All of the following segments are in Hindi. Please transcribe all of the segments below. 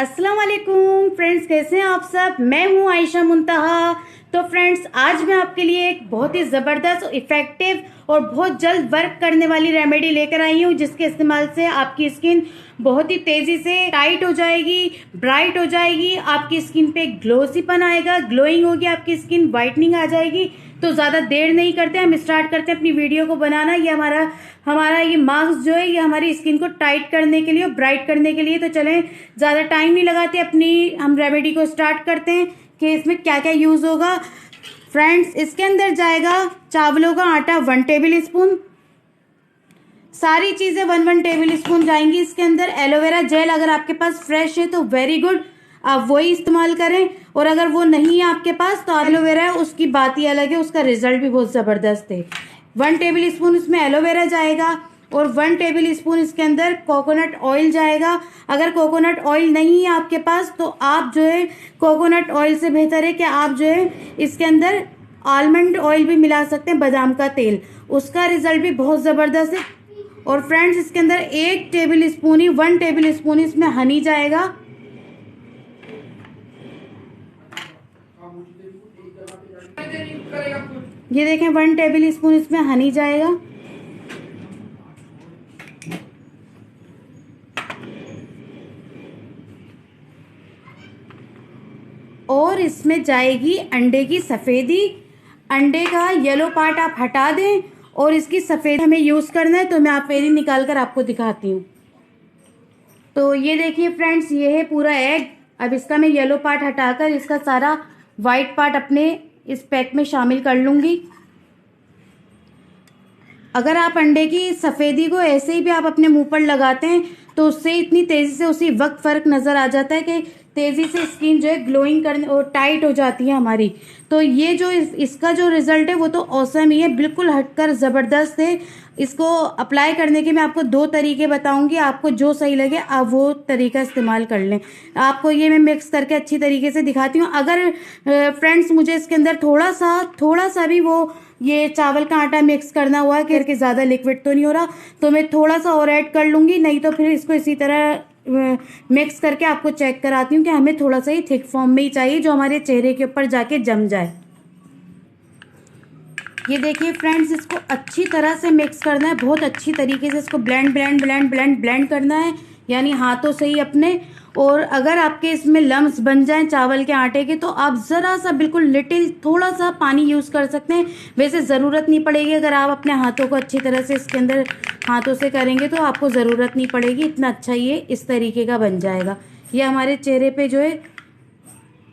अस्सलाम वालेकुम फ्रेंड्स, कैसे हैं आप सब। मैं हूं आयशा मुंतहा। तो फ्रेंड्स, आज मैं आपके लिए एक बहुत ही ज़बरदस्त, इफ़ेक्टिव और बहुत जल्द वर्क करने वाली रेमेडी लेकर आई हूं, जिसके इस्तेमाल से आपकी स्किन बहुत ही तेज़ी से टाइट हो जाएगी, ब्राइट हो जाएगी, आपकी स्किन पे ग्लोसीपन आएगा, ग्लोइंग होगी आपकी स्किन, वाइटनिंग आ जाएगी। तो ज़्यादा देर नहीं करते, हम स्टार्ट करते हैं अपनी वीडियो को बनाना। ये हमारा ये मास्क जो है, ये हमारी स्किन को टाइट करने के लिए और ब्राइट करने के लिए। तो चलें, ज़्यादा टाइम नहीं लगाते, अपनी हम रेमेडी को स्टार्ट करते हैं कि इसमें क्या क्या यूज़ होगा। फ्रेंड्स, इसके अंदर जाएगा चावलों का आटा 1 टेबल स्पून, सारी चीज़ें 1 टेबल स्पून जाएंगी इसके अंदर। एलोवेरा जेल अगर आपके पास फ्रेश है तो वेरी गुड, आप वही इस्तेमाल करें, और अगर वो नहीं है आपके पास तो एलोवेरा है, उसकी बात ही अलग है, उसका रिजल्ट भी बहुत ज़बरदस्त है। 1 टेबल स्पून इसमें एलोवेरा जाएगा और 1 टेबल स्पून इसके अंदर कोकोनट ऑयल जाएगा। अगर कोकोनट ऑयल नहीं है आपके पास तो आप जो है कोकोनट ऑयल से बेहतर है कि आप जो है इसके अंदर आलमंड ऑयल भी मिला सकते हैं, बादाम का तेल, उसका रिजल्ट भी बहुत ज़बरदस्त है। और फ्रेंड्स, इसके अंदर 1 टेबल स्पून ही 1 टेबल स्पून इसमें हनी जाएगा। ये देखें, 1 टेबल स्पून इसमें हनी जाएगा। और इसमें जाएगी अंडे की सफ़ेदी। अंडे का येलो पार्ट आप हटा दें और इसकी सफ़ेद हमें यूज़ करना है, तो मैं आप फेरी निकाल कर आपको दिखाती हूँ। तो ये देखिए फ्रेंड्स, ये है पूरा एग। अब इसका मैं येलो पार्ट हटाकर इसका सारा वाइट पार्ट अपने इस पैक में शामिल कर लूँगी। अगर आप अंडे की सफ़ेदी को ऐसे ही भी आप अपने मुंह पर लगाते हैं तो उससे इतनी तेज़ी से उसी वक्त फ़र्क नज़र आ जाता है कि तेज़ी से स्किन जो है ग्लोइंग करने और टाइट हो जाती है हमारी। तो ये जो इसका जो रिज़ल्ट है वो तो औसम ही है, बिल्कुल हटकर ज़बरदस्त है। इसको अप्लाई करने के मैं आपको 2 तरीके बताऊंगी, आपको जो सही लगे आप वो तरीका इस्तेमाल कर लें। आपको ये मैं मिक्स करके अच्छी तरीके से दिखाती हूँ। अगर फ्रेंड्स मुझे इसके अंदर थोड़ा सा भी वो ये चावल का आटा मिक्स करना हुआ करके ज़्यादा लिक्विड तो नहीं हो रहा, तो मैं थोड़ा सा और ऐड कर लूँगी, नहीं तो फिर इसको इसी तरह मिक्स करके आपको चेक कराती हूँ कि हमें थोड़ा सा ही थिक फॉर्म में ही चाहिए, जो हमारे चेहरे के ऊपर जाके जम जाए। ये देखिए फ्रेंड्स, इसको अच्छी तरह से मिक्स करना है, बहुत अच्छी तरीके से इसको ब्लेंड करना है, यानी हाथों से ही अपने। और अगर आपके इसमें लम्स बन जाएं चावल के आटे के तो आप ज़रा सा बिल्कुल लिटिल थोड़ा सा पानी यूज़ कर सकते हैं, वैसे ज़रूरत नहीं पड़ेगी। अगर आप अपने हाथों को अच्छी तरह से इसके अंदर हाथों से करेंगे तो आपको ज़रूरत नहीं पड़ेगी, इतना अच्छा ये इस तरीके का बन जाएगा। ये हमारे चेहरे पे जो है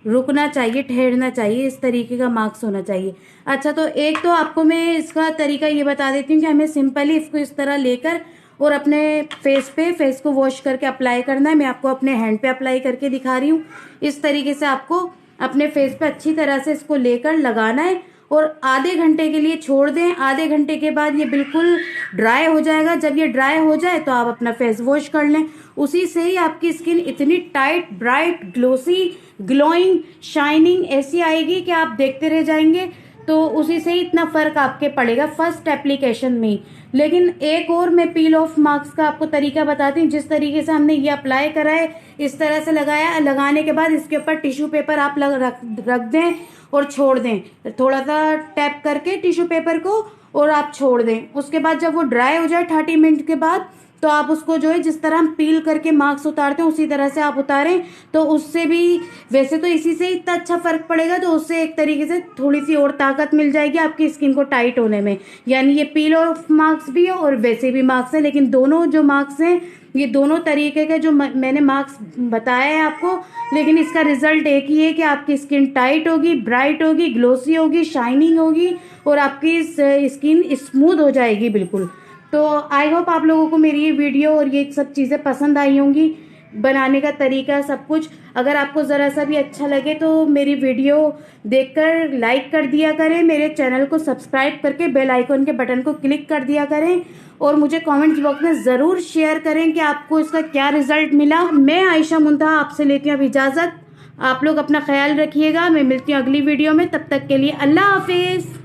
रुकना चाहिए, ठहरना चाहिए, इस तरीके का मार्क्स होना चाहिए। अच्छा, तो एक तो आपको मैं इसका तरीका ये बता देती हूँ कि हमें सिंपली इसको इस तरह लेकर और अपने फेस को वॉश करके अप्लाई करना है। मैं आपको अपने हैंड पे अप्लाई करके दिखा रही हूँ। इस तरीके से आपको अपने फेस पे अच्छी तरह से इसको लेकर लगाना है और आधे घंटे के लिए छोड़ दें। आधे घंटे के बाद ये बिल्कुल ड्राई हो जाएगा। जब ये ड्राई हो जाए तो आप अपना फेस वॉश कर लें। उसी से ही आपकी स्किन इतनी tight, bright, glossy, glowing, shining ऐसी आएगी कि आप देखते रह जाएंगे। तो उसी से ही इतना फ़र्क आपके पड़ेगा फर्स्ट एप्लीकेशन में ही। लेकिन एक और मैं पील ऑफ मास्क का आपको तरीका बताती हूँ। जिस तरीके से हमने ये अप्लाई करा है, इस तरह से लगाया, लगाने के बाद इसके ऊपर टिश्यू पेपर आप रख दें और छोड़ दें, थोड़ा सा टैप करके टिश्यू पेपर को, और आप छोड़ दें। उसके बाद जब वो ड्राई हो जाए 30 मिनट के बाद, तो आप उसको जो है जिस तरह हम पील करके मास्क उतारते हैं उसी तरह से आप उतारें। तो उससे भी, वैसे तो इसी से इतना अच्छा फर्क पड़ेगा, तो उससे एक तरीके से थोड़ी सी और ताकत मिल जाएगी आपकी स्किन को टाइट होने में। यानी ये पील ऑफ मास्क भी है और वैसे भी मास्क है, लेकिन दोनों जो मास्क हैं ये दोनों तरीके के जो मैंने मास्क बताया है आपको, लेकिन इसका रिजल्ट एक ही है कि आपकी स्किन टाइट होगी, ब्राइट होगी, ग्लोसी होगी, शाइनिंग होगी और आपकी स्किन स्मूथ हो जाएगी बिल्कुल। तो आई होप आप लोगों को मेरी ये वीडियो और ये सब चीज़ें पसंद आई होंगी, बनाने का तरीका सब कुछ। अगर आपको ज़रा सा भी अच्छा लगे तो मेरी वीडियो देखकर लाइक कर दिया करें, मेरे चैनल को सब्सक्राइब करके बेल आइकन के बटन को क्लिक कर दिया करें, और मुझे कमेंट्स बॉक्स में ज़रूर शेयर करें कि आपको इसका क्या रिजल्ट मिला। मैं आयशा मुंतहा आपसे लेती हूँ अब इजाज़त। आप लोग अपना ख्याल रखिएगा। मैं मिलती हूँ अगली वीडियो में, तब तक के लिए अल्लाह हाफिज़।